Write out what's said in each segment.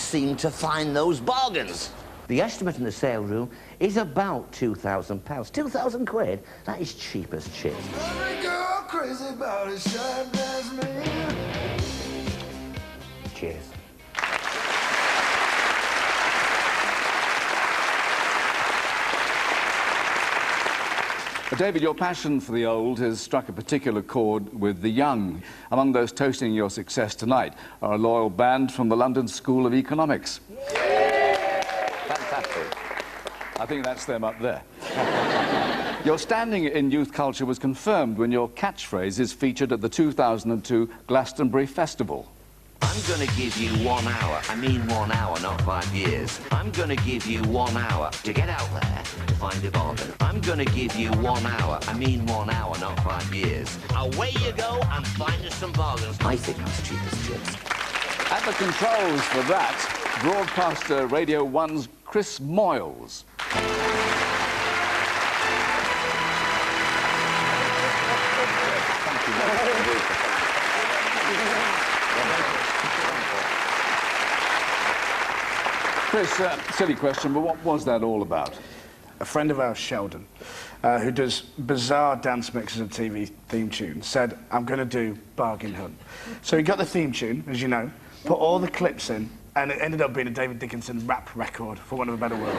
seem to find those bargains. The estimate in the sale room is about £2,000. £2,000? That is cheap as chips. Every girl crazy about it, shine as me. Cheers. David, your passion for the old has struck a particular chord with the young. Among those toasting your success tonight are a loyal band from the London School of Economics. Fantastic. I think that's them up there. Your standing in youth culture was confirmed when your catchphrase is featured at the 2002 Glastonbury Festival. I'm going to give you 1 hour. I mean 1 hour, not 5 years. I'm going to give you 1 hour to get out there to find a bargain. I'm going to give you 1 hour. I mean 1 hour, not 5 years. Away you go and find us some bargains. I think that's cheap as chips. At the controls for that, broadcaster Radio 1's Chris Moyles. Chris, silly question, but what was that all about? A friend of ours, Sheldon, who does bizarre dance mixes of TV theme tunes, said, I'm going to do Bargain Hunt. So he got the theme tune, as you know, put all the clips in, and it ended up being a David Dickinson rap record, for want of a better word.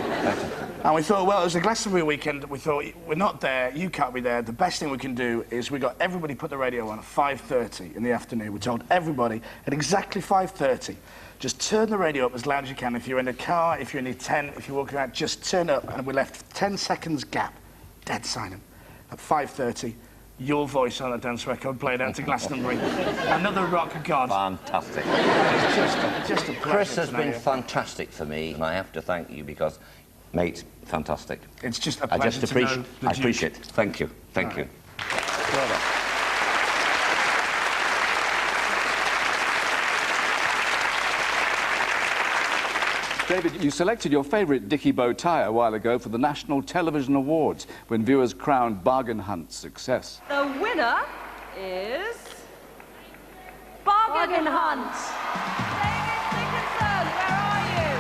And we thought, well, it was a Glastonbury weekend. We thought, we're not there, you can't be there. The best thing we can do is we got everybody put the radio on at 5:30 in the afternoon. We told everybody at exactly 5:30, just turn the radio up as loud as you can. If you're in a car, if you're in a tent, if you're walking around, just turn up. And we left 10 seconds gap, dead silent. At 5:30, your voice on a dance record played out to Glastonbury. Another rock god. Fantastic. It's just a pleasure. Chris has been tonight. fantastic for me, and I have to thank you because, mate, fantastic. It's just a pleasure to know the I Duke. appreciate it. Thank you. Thank you. Well done. David, you selected your favourite Dickie bow tie a while ago for the National Television Awards when viewers crowned Bargain Hunt's success. The winner is... Bargain Hunt! David Dickinson, where are you?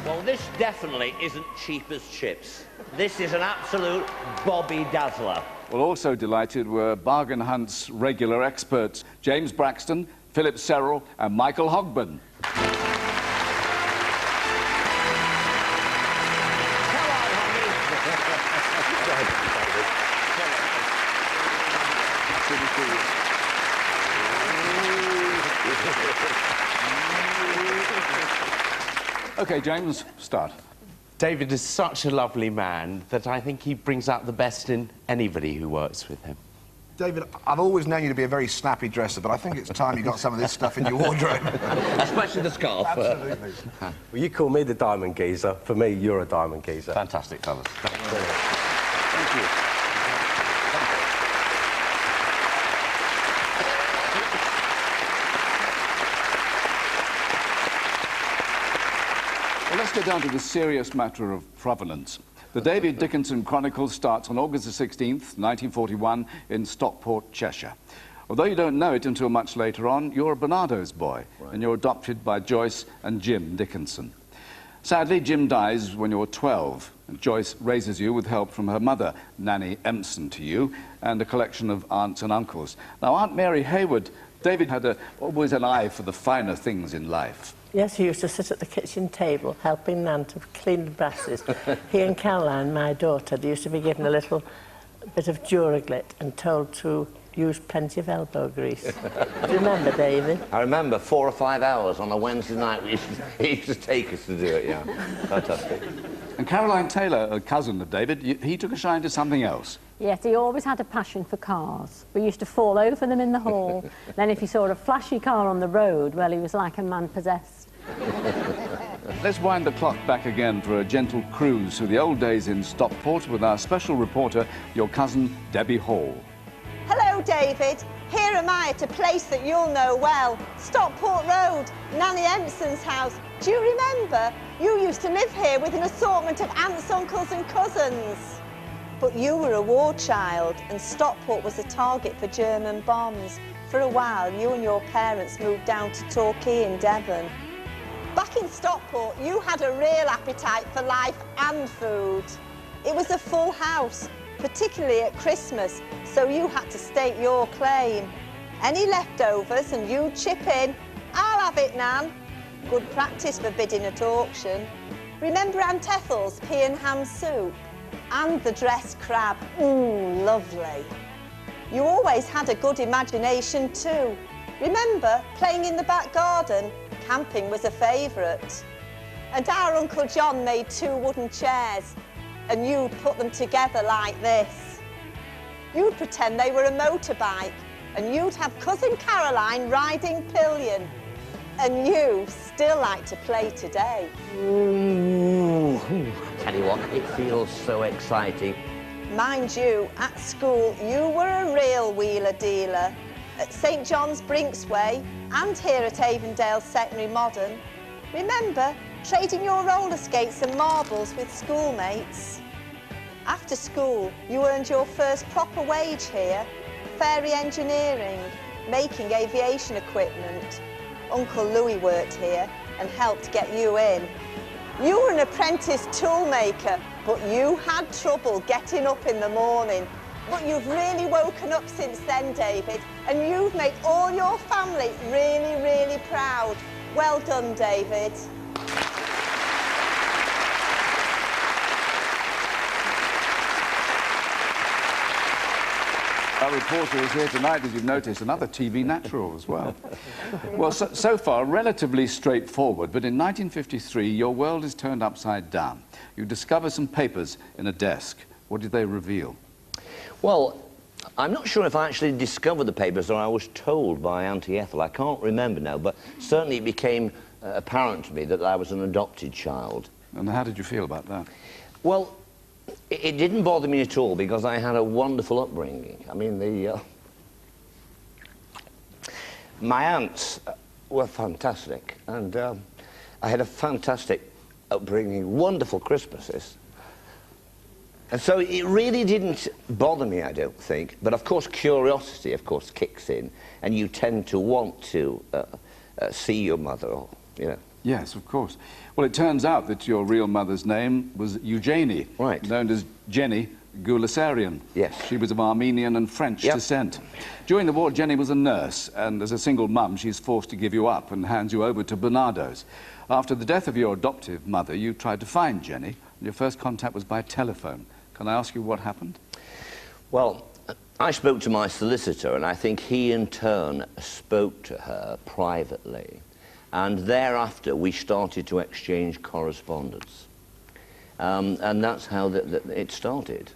Well, this definitely isn't cheap as chips. This is an absolute Bobby Dazzler. Well, also delighted were Bargain Hunt's regular experts, James Braxton, Philip Serrell and Michael Hogben. OK, James, start. David is such a lovely man that I think he brings out the best in anybody who works with him. David, I've always known you to be a very snappy dresser, but I think it's time you got some of this stuff in your wardrobe. Especially the scarf. Absolutely. Well, you call me the diamond geezer. For me, you're a diamond geezer. Fantastic, fellas. Thank you. Well, let's get down to the serious matter of provenance. The David Dickinson Chronicle starts on August the 16th, 1941, in Stockport, Cheshire. Although you don't know it until much later on, you're a Barnardo's boy, and you're adopted by Joyce and Jim Dickinson. Sadly, Jim dies when you're 12, and Joyce raises you with help from her mother, Nanny Empson, to you, and a collection of aunts and uncles. Now, Aunt Mary Hayward, David had always an eye for the finer things in life. Yes, he used to sit at the kitchen table helping Nan to clean the brasses. He and Caroline, my daughter, they used to be given a little bit of Duraglit and told to use plenty of elbow grease. Do you remember, David? I remember 4 or 5 hours on a Wednesday night. He used to take us to do it, yeah. Fantastic. And Caroline Taylor, a cousin of David, he took a shine to something else. Yes, he always had a passion for cars. We used to fall over them in the hall. Then if he saw a flashy car on the road, well, he was like a man possessed. Let's wind the clock back again for a gentle cruise through the old days in Stockport with our special reporter, your cousin, Debbie Hall. Hello, David. Here am I at a place that you'll know well, Stockport Road, Nanny Empson's house. Do you remember? You used to live here with an assortment of aunts, uncles and cousins. But you were a war child and Stockport was a target for German bombs. For a while, you and your parents moved down to Torquay in Devon. Back in Stockport, you had a real appetite for life and food. It was a full house, particularly at Christmas, so you had to state your claim. Any leftovers and you'd chip in. I'll have it, Nan. Good practice for bidding at auction. Remember Aunt Ethel's pea and ham soup? And the dressed crab. Lovely. You always had a good imagination too. Remember playing in the back garden? Camping was a favourite. And our Uncle John made 2 wooden chairs and you'd put them together like this. You'd pretend they were a motorbike and you'd have Cousin Caroline riding pillion. And you still like to play today. Tell you what, it feels so exciting. Mind you, at school, you were a real wheeler dealer. At St John's Brinksway and here at Avondale Secondary Modern. Remember, trading your roller skates and marbles with schoolmates. After school, you earned your first proper wage here. Fairy engineering, making aviation equipment. Uncle Louis worked here and helped get you in. You were an apprentice toolmaker, but you had trouble getting up in the morning. But you've really woken up since then, David, and you've made all your family really, really proud. Well done, David. Our reporter is here tonight, as you've noticed, another TV natural as well. Well, so far, relatively straightforward, but in 1953, your world is turned upside down. You discover some papers in a desk. What did they reveal? Well, I'm not sure if I actually discovered the papers or I was told by Auntie Ethel. I can't remember now, but certainly it became apparent to me that I was an adopted child. And how did you feel about that? Well, it didn't bother me at all because I had a wonderful upbringing. I mean, my aunts were fantastic, and I had a fantastic upbringing, wonderful Christmases. And so it really didn't bother me, I don't think. But of course, curiosity, of course, kicks in, and you tend to want to see your mother, or, you know. Yes, of course. Well, it turns out that your real mother's name was Eugenie, right, known as Jenny Goulasarian. Yes. She was of Armenian and French descent. During the war, Jenny was a nurse, and as a single mum, she's forced to give you up and hands you over to Bernardo's. After the death of your adoptive mother, you tried to find Jenny, and your first contact was by telephone. Can I ask you what happened? Well, I spoke to my solicitor, and I think he in turn spoke to her privately. And thereafter, we started to exchange correspondence. And that's how it started.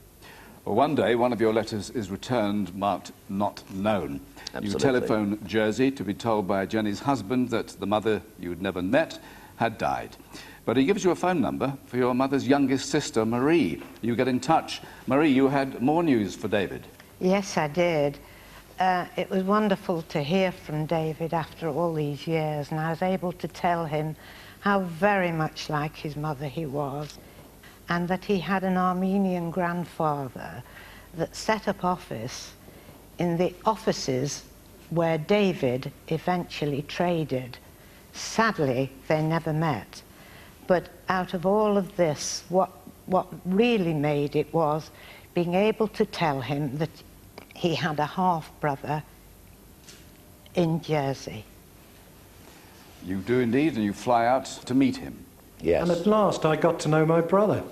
Well, one day, one of your letters is returned marked not known. Absolutely. You telephone Jersey to be told by Jenny's husband that the mother you'd never met had died. But he gives you a phone number for your mother's youngest sister, Marie. You get in touch. Marie, you had more news for David. Yes, I did. It was wonderful to hear from David after all these years, and I was able to tell him how very much like his mother he was, and that he had an Armenian grandfather that set up office in the offices where David eventually traded. Sadly, they never met. But out of all of this, what really made it was being able to tell him that he had a half-brother in Jersey. You do indeed, and you fly out to meet him. Yes. And at last I got to know my brother.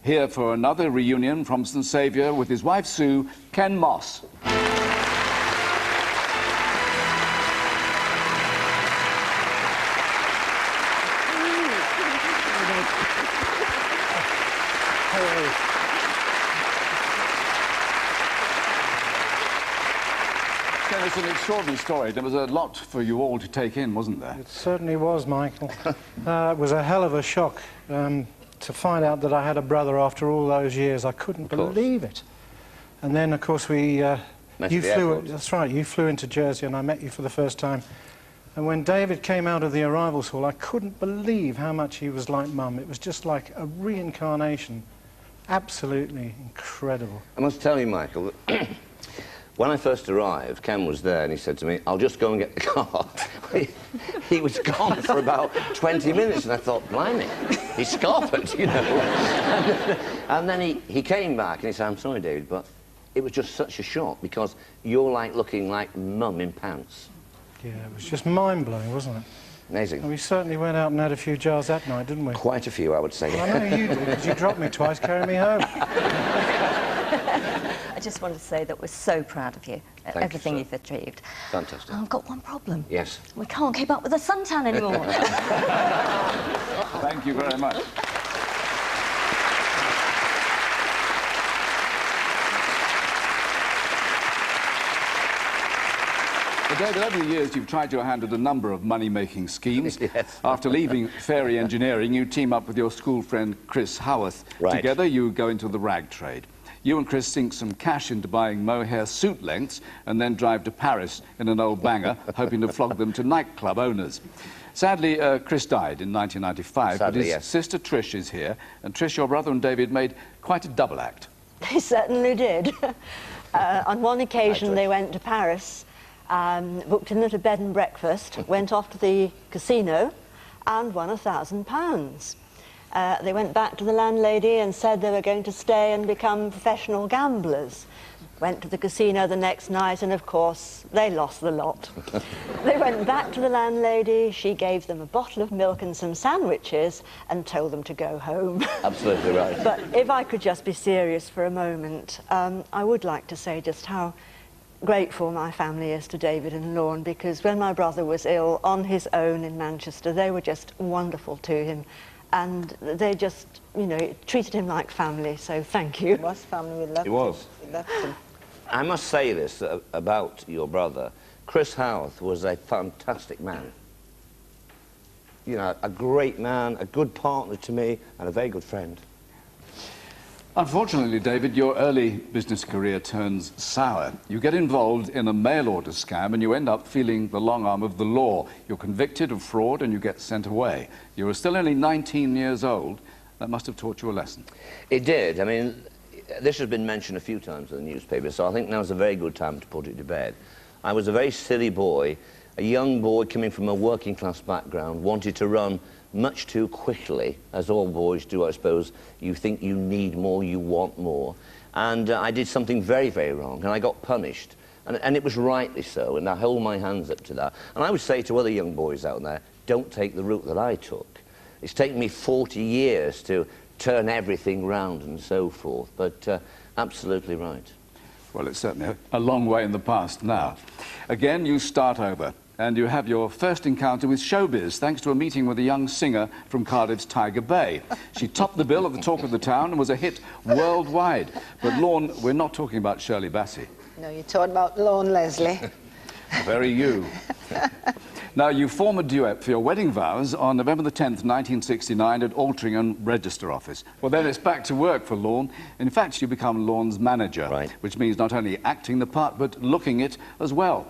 Here for another reunion from St Saviour with his wife Sue, Ken Moss. It's an extraordinary story. There was a lot for you all to take in, wasn't there? It certainly was, Michael. It was a hell of a shock to find out that I had a brother after all those years. I couldn't believe it. And then, of course, that's right, you flew into Jersey and I met you for the first time And when David came out of the arrivals hall, I couldn't believe how much he was like Mum. It was just like a reincarnation. Absolutely incredible. I must tell you, Michael, that when I first arrived, Ken was there and he said to me, "I'll just go and get the car." He was gone for about 20 minutes and I thought, blimey, he's scarpered, you know. And then he came back and he said, "I'm sorry, David, but it was just such a shock because you're like looking like Mum in pants." Yeah, it was just mind-blowing, wasn't it? Amazing. And we certainly went out and had a few jars that night, didn't we? Quite a few, I would say. Well, I know you did, because you dropped me twice, carrying me home. I just wanted to say that we're so proud of you, everything you've achieved. Fantastic. I've got one problem. Yes. We can't keep up with the suntan anymore. Thank you very much. David, over the years, you've tried your hand at a number of money-making schemes. Yes. After leaving fairy engineering, you team up with your school friend Chris Howarth. Right. Together, you go into the rag trade. You and Chris sink some cash into buying mohair suit lengths and then drive to Paris in an old banger, hoping to flog them to nightclub owners. Sadly, Chris died in 1995, Sadly, but his yes. sister Trish is here. And Trish, your brother and David made quite a double act. They certainly did. On one occasion, they went to Paris, booked in at a bed and breakfast, went off to the casino and won £1,000. They went back to the landlady and said they were going to stay and become professional gamblers. Went to the casino the next night and, of course, they lost the lot. They went back to the landlady, she gave them a bottle of milk and some sandwiches and told them to go home. Absolutely right. But if I could just be serious for a moment, I would like to say just how grateful my family is to David and Lorne, because when my brother was ill on his own in Manchester, they were just wonderful to him. And they just, you know, treated him like family, so thank you. It was family, we loved It was. him. We loved him. I must say this about your brother. Chris Howarth was a fantastic man. You know, a great man, a good partner to me, and a very good friend. Unfortunately, David, your early business career turns sour. You get involved in a mail order scam and you end up feeling the long arm of the law. You're convicted of fraud and you get sent away. You were still only 19 years old. That must have taught you a lesson. It did. I mean, this has been mentioned a few times in the newspaper, so I think now's a very good time to put it to bed. I was a very silly boy, a young boy coming from a working class background, wanted to run much too quickly, as all boys do, I suppose. You think you need more, you want more. And I did something very, very wrong, and I got punished. And it was rightly so, and I hold my hands up to that. And I would say to other young boys out there, don't take the route that I took. It's taken me 40 years to turn everything round and so forth, but absolutely right. Well, it's certainly a long way in the past now. Again, you start over. And you have your first encounter with showbiz, thanks to a meeting with a young singer from Cardiff's Tiger Bay. She topped the bill at the Talk of the Town and was a hit worldwide. But, Lorne, we're not talking about Shirley Bassey. No, you're talking about Lorne Leslie. Very you. Now, you form a duet for your wedding vows on November the 10th, 1969 at Altrincham Register Office. Well, then it's back to work for Lorne. In fact, you become Lorne's manager, right, which means not only acting the part, but looking it as well.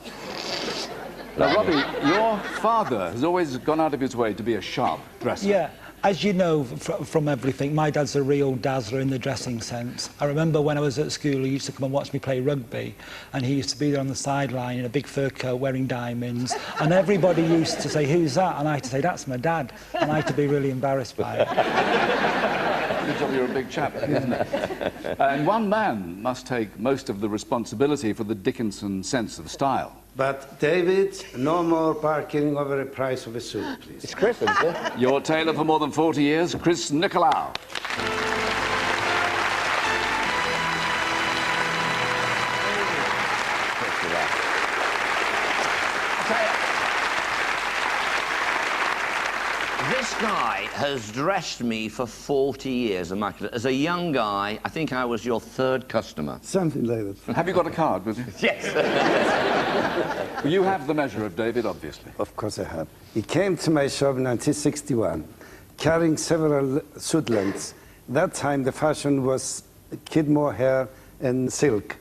Now, Robbie, your father has always gone out of his way to be a sharp dresser. Yeah, as you know from everything, my dad's a real dazzler in the dressing sense. I remember when I was at school, he used to come and watch me play rugby, and he used to be there on the sideline in a big fur coat wearing diamonds, and everybody used to say, "Who's that?" And I had to say, "That's my dad," and I had to be really embarrassed by it. Good job, you're a big chap, isn't it? And one man must take most of the responsibility for the Dickinson sense of style. But, David, no more bargaining over the price of a suit, please. It's Chris, isn't it? Your tailor for more than 40 years, Chris Nicolau. This guy has dressed me for 40 years, immaculate. As a young guy, I think I was your third customer. Something like that. Have you got a card with you? Yes. You have the measure of David, obviously. Of course I have. He came to my shop in 1961, carrying several suit lengths. That time the fashion was kid mohair and silk.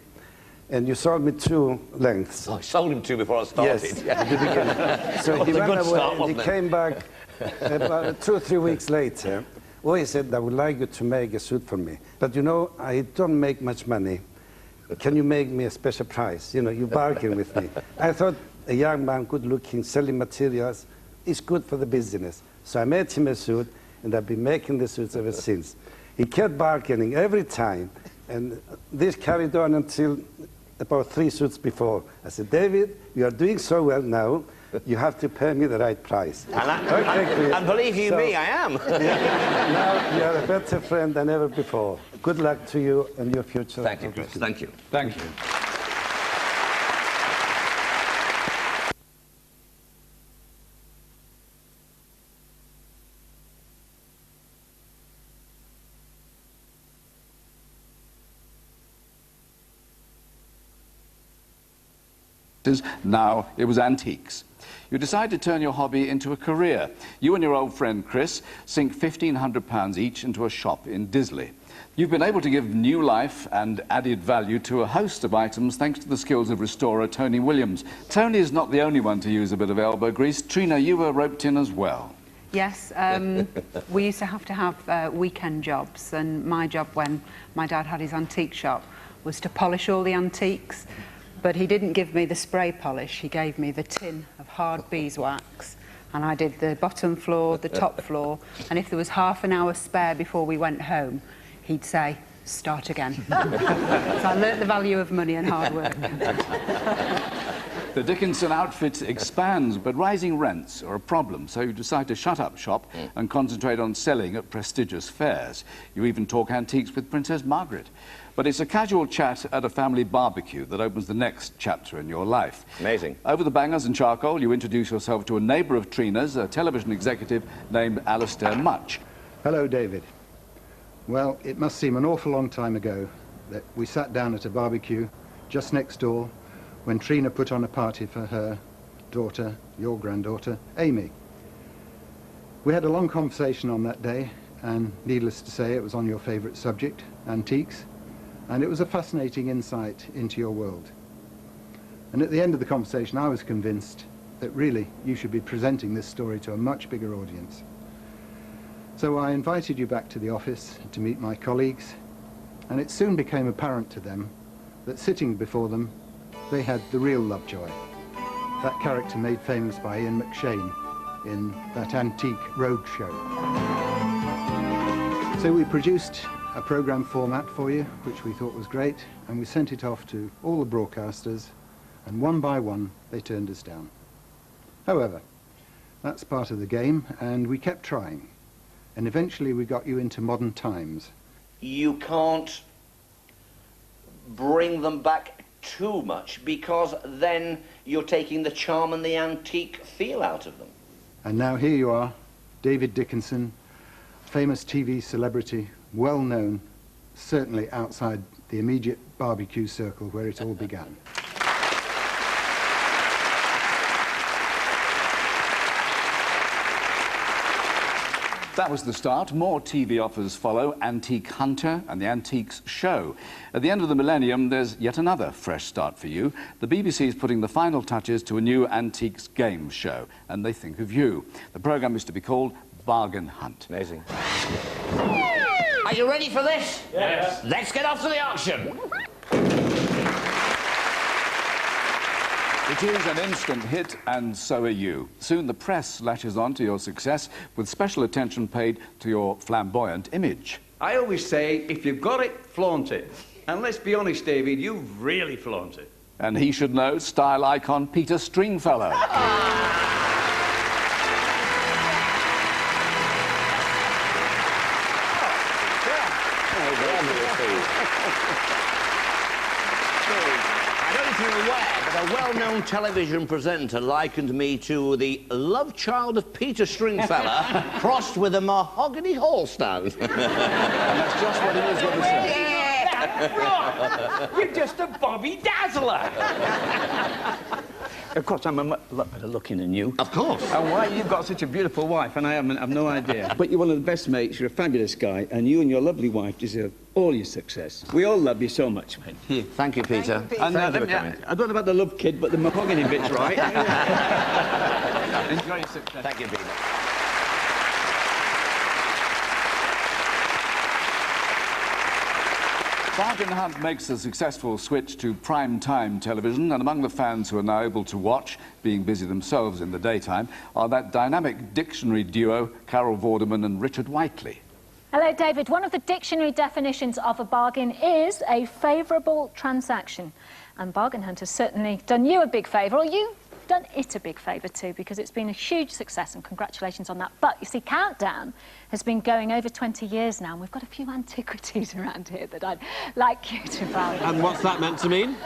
and you sold me 2 lengths. I sold him 2 before I started. Yes, at the beginning. So he went away and he came back about 2 or 3 weeks later. Oh, he said, I would like you to make a suit for me. But you know, I don't make much money. Can you make me a special price? You know, you bargain with me. I thought a young man, good looking, selling materials, is good for the business. So I made him a suit, and I've been making the suits ever since. He kept bargaining every time, and this carried on until about 3 suits before. I said, David, you are doing so well now, you have to pay me the right price. And believe you me, I am. Now you are a better friend than ever before. Good luck to you and your future. Thank you, Chris. Thank you. Thank you. Now it was antiques. You decided to turn your hobby into a career. You and your old friend Chris sink £1,500 each into a shop in Disley. You've been able to give new life and added value to a host of items thanks to the skills of restorer Tony Williams. Tony is not the only one to use a bit of elbow grease. Trina, you were roped in as well. Yes, we used to have weekend jobs, and my job when my dad had his antique shop was to polish all the antiques. But he didn't give me the spray polish, he gave me the tin of hard beeswax. And I did the bottom floor, the top floor, and if there was half an hour spare before we went home, he'd say, start again. So I learnt the value of money and hard work. The Dickinson outfit expands, but rising rents are a problem, so you decide to shut up shop and concentrate on selling at prestigious fairs. You even talk antiques with Princess Margaret. But it's a casual chat at a family barbecue that opens the next chapter in your life. Amazing. Over the bangers and charcoal, you introduce yourself to a neighbour of Trina's, a television executive named Alistair Much. Hello, David. Well, it must seem an awful long time ago that we sat down at a barbecue just next door when Trina put on a party for her daughter, your granddaughter, Amy. We had a long conversation on that day, and needless to say, it was on your favourite subject, antiques, and it was a fascinating insight into your world. And at the end of the conversation, I was convinced that really you should be presenting this story to a much bigger audience. So I invited you back to the office to meet my colleagues, and it soon became apparent to them that sitting before them, they had the real Lovejoy, that character made famous by Ian McShane in that antique road show. So we produced a program format for you, which we thought was great, and we sent it off to all the broadcasters, and one by one they turned us down. However, that's part of the game, and we kept trying, and eventually we got you into Modern Times. You can't bring them back too much, because then you're taking the charm and the antique feel out of them. And now here you are, David Dickinson, famous TV celebrity, well known, certainly outside the immediate barbecue circle where it all began. That was the start. More TV offers follow, Antique Hunter and the Antiques Show. At the end of the millennium, there's yet another fresh start for you. The BBC is putting the final touches to a new antiques game show, and they think of you. The programme is to be called Bargain Hunt. Amazing. Are you ready for this? Yes. Let's get off to the auction. It is an instant hit, and so are you. Soon the press latches on to your success with special attention paid to your flamboyant image. I always say, if you've got it, flaunt it. And let's be honest, David, you've really flaunted it. And he should know, style icon Peter Stringfellow. I don't know if you're aware, but a well-known television presenter likened me to the love child of Peter Stringfellow crossed with a mahogany hall stand. And that's just what he was going to say. You're just a Bobby Dazzler. Of course, I'm a lot better looking than you. Of course. And why you've got such a beautiful wife, and I've no idea. But you're one of the best mates, you're a fabulous guy, and you and your lovely wife deserve all your success. We all love you so much, mate. Here. Thank you, Peter. And Thank you for coming. I don't know about the love kid, but the mahogany bit's right. Enjoy your success. Thank you, Peter. Bargain Hunt makes a successful switch to prime-time television, and among the fans who are now able to watch, being busy themselves in the daytime, are that dynamic dictionary duo, Carol Vorderman and Richard Whiteley. Hello, David. One of the dictionary definitions of a bargain is a favourable transaction. And Bargain Hunt has certainly done you a big favour, or you've done it a big favour too, because it's been a huge success, and congratulations on that. But, you see, Countdown has been going over 20 years now, and we've got a few antiquities around here that I'd like you to value. And what's that meant to mean?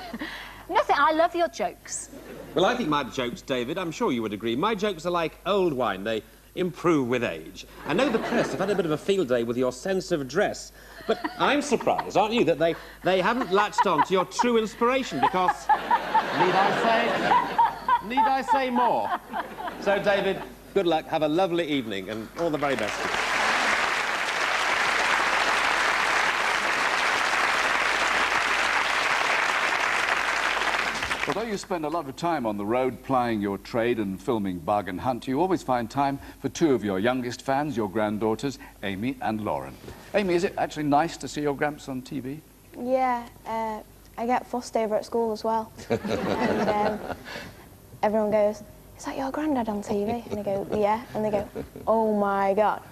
Nothing. I love your jokes. Well, I think my jokes, David, I'm sure you would agree, my jokes are like old wine. They improve with age. I know the press have had a bit of a field day with your sense of dress, but I'm surprised, aren't you, that they haven't latched on to your true inspiration, because... Need I say more? So, David, good luck, have a lovely evening, and all the very best to you. Although you spend a lot of time on the road plying your trade and filming Bargain Hunt, you always find time for two of your youngest fans, your granddaughters, Amy and Lauren. Amy, is it actually nice to see your gramps on TV? Yeah, I get fussed over at school as well. And everyone goes, "Is that your granddad on TV?" And I go, "Yeah." And they go, "Oh my God."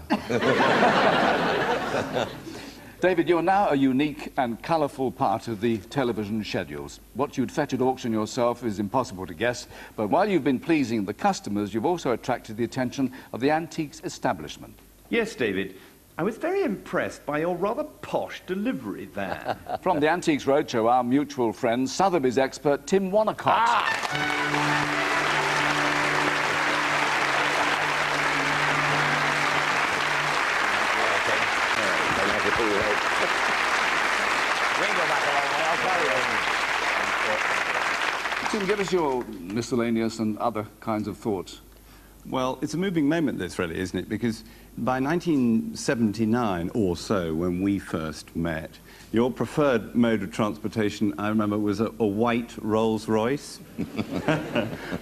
David, you're now a unique and colourful part of the television schedules. What you'd fetch at auction yourself is impossible to guess, but while you've been pleasing the customers, you've also attracted the attention of the antiques establishment. Yes, David. I was very impressed by your rather posh delivery there. From the Antiques Roadshow, our mutual friend, Sotheby's expert Tim Wonnacott. Tim, give us your miscellaneous and other kinds of thoughts. Well, it's a moving moment, this, really, isn't it? Because by 1979 or so, when we first met, your preferred mode of transportation, I remember, was a white Rolls-Royce.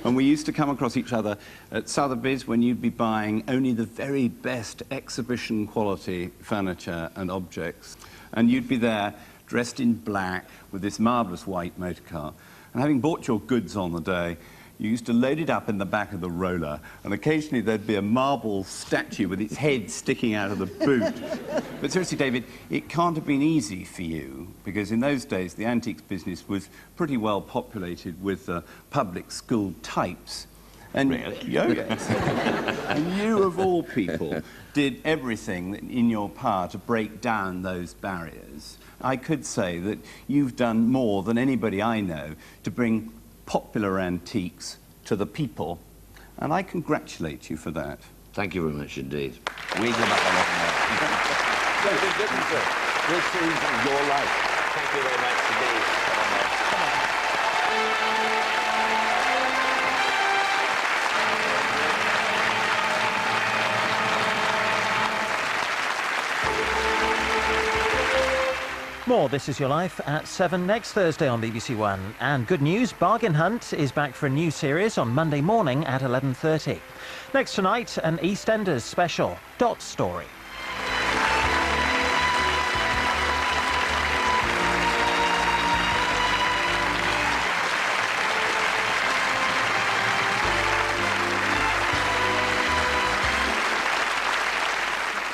And we used to come across each other at Sotheby's when you'd be buying only the very best exhibition quality furniture and objects. And you'd be there dressed in black with this marvellous white motor car. And having bought your goods on the day, you used to load it up in the back of the roller, and occasionally there'd be a marble statue with its head sticking out of the boot. But seriously, David, it can't have been easy for you, because in those days the antiques business was pretty well populated with public school types. And really? Oh, yes. And you, of all people, did everything in your power to break down those barriers. I could say that you've done more than anybody I know to bring popular antiques to the people, and I congratulate you for that. Thank you very much indeed. We give up a lot more. David Dickinson, this is your life. Thank you very much indeed. More This Is Your Life at 7 next Thursday on BBC One. And good news, Bargain Hunt is back for a new series on Monday morning at 11:30. Next tonight, an EastEnders special, Dot Story.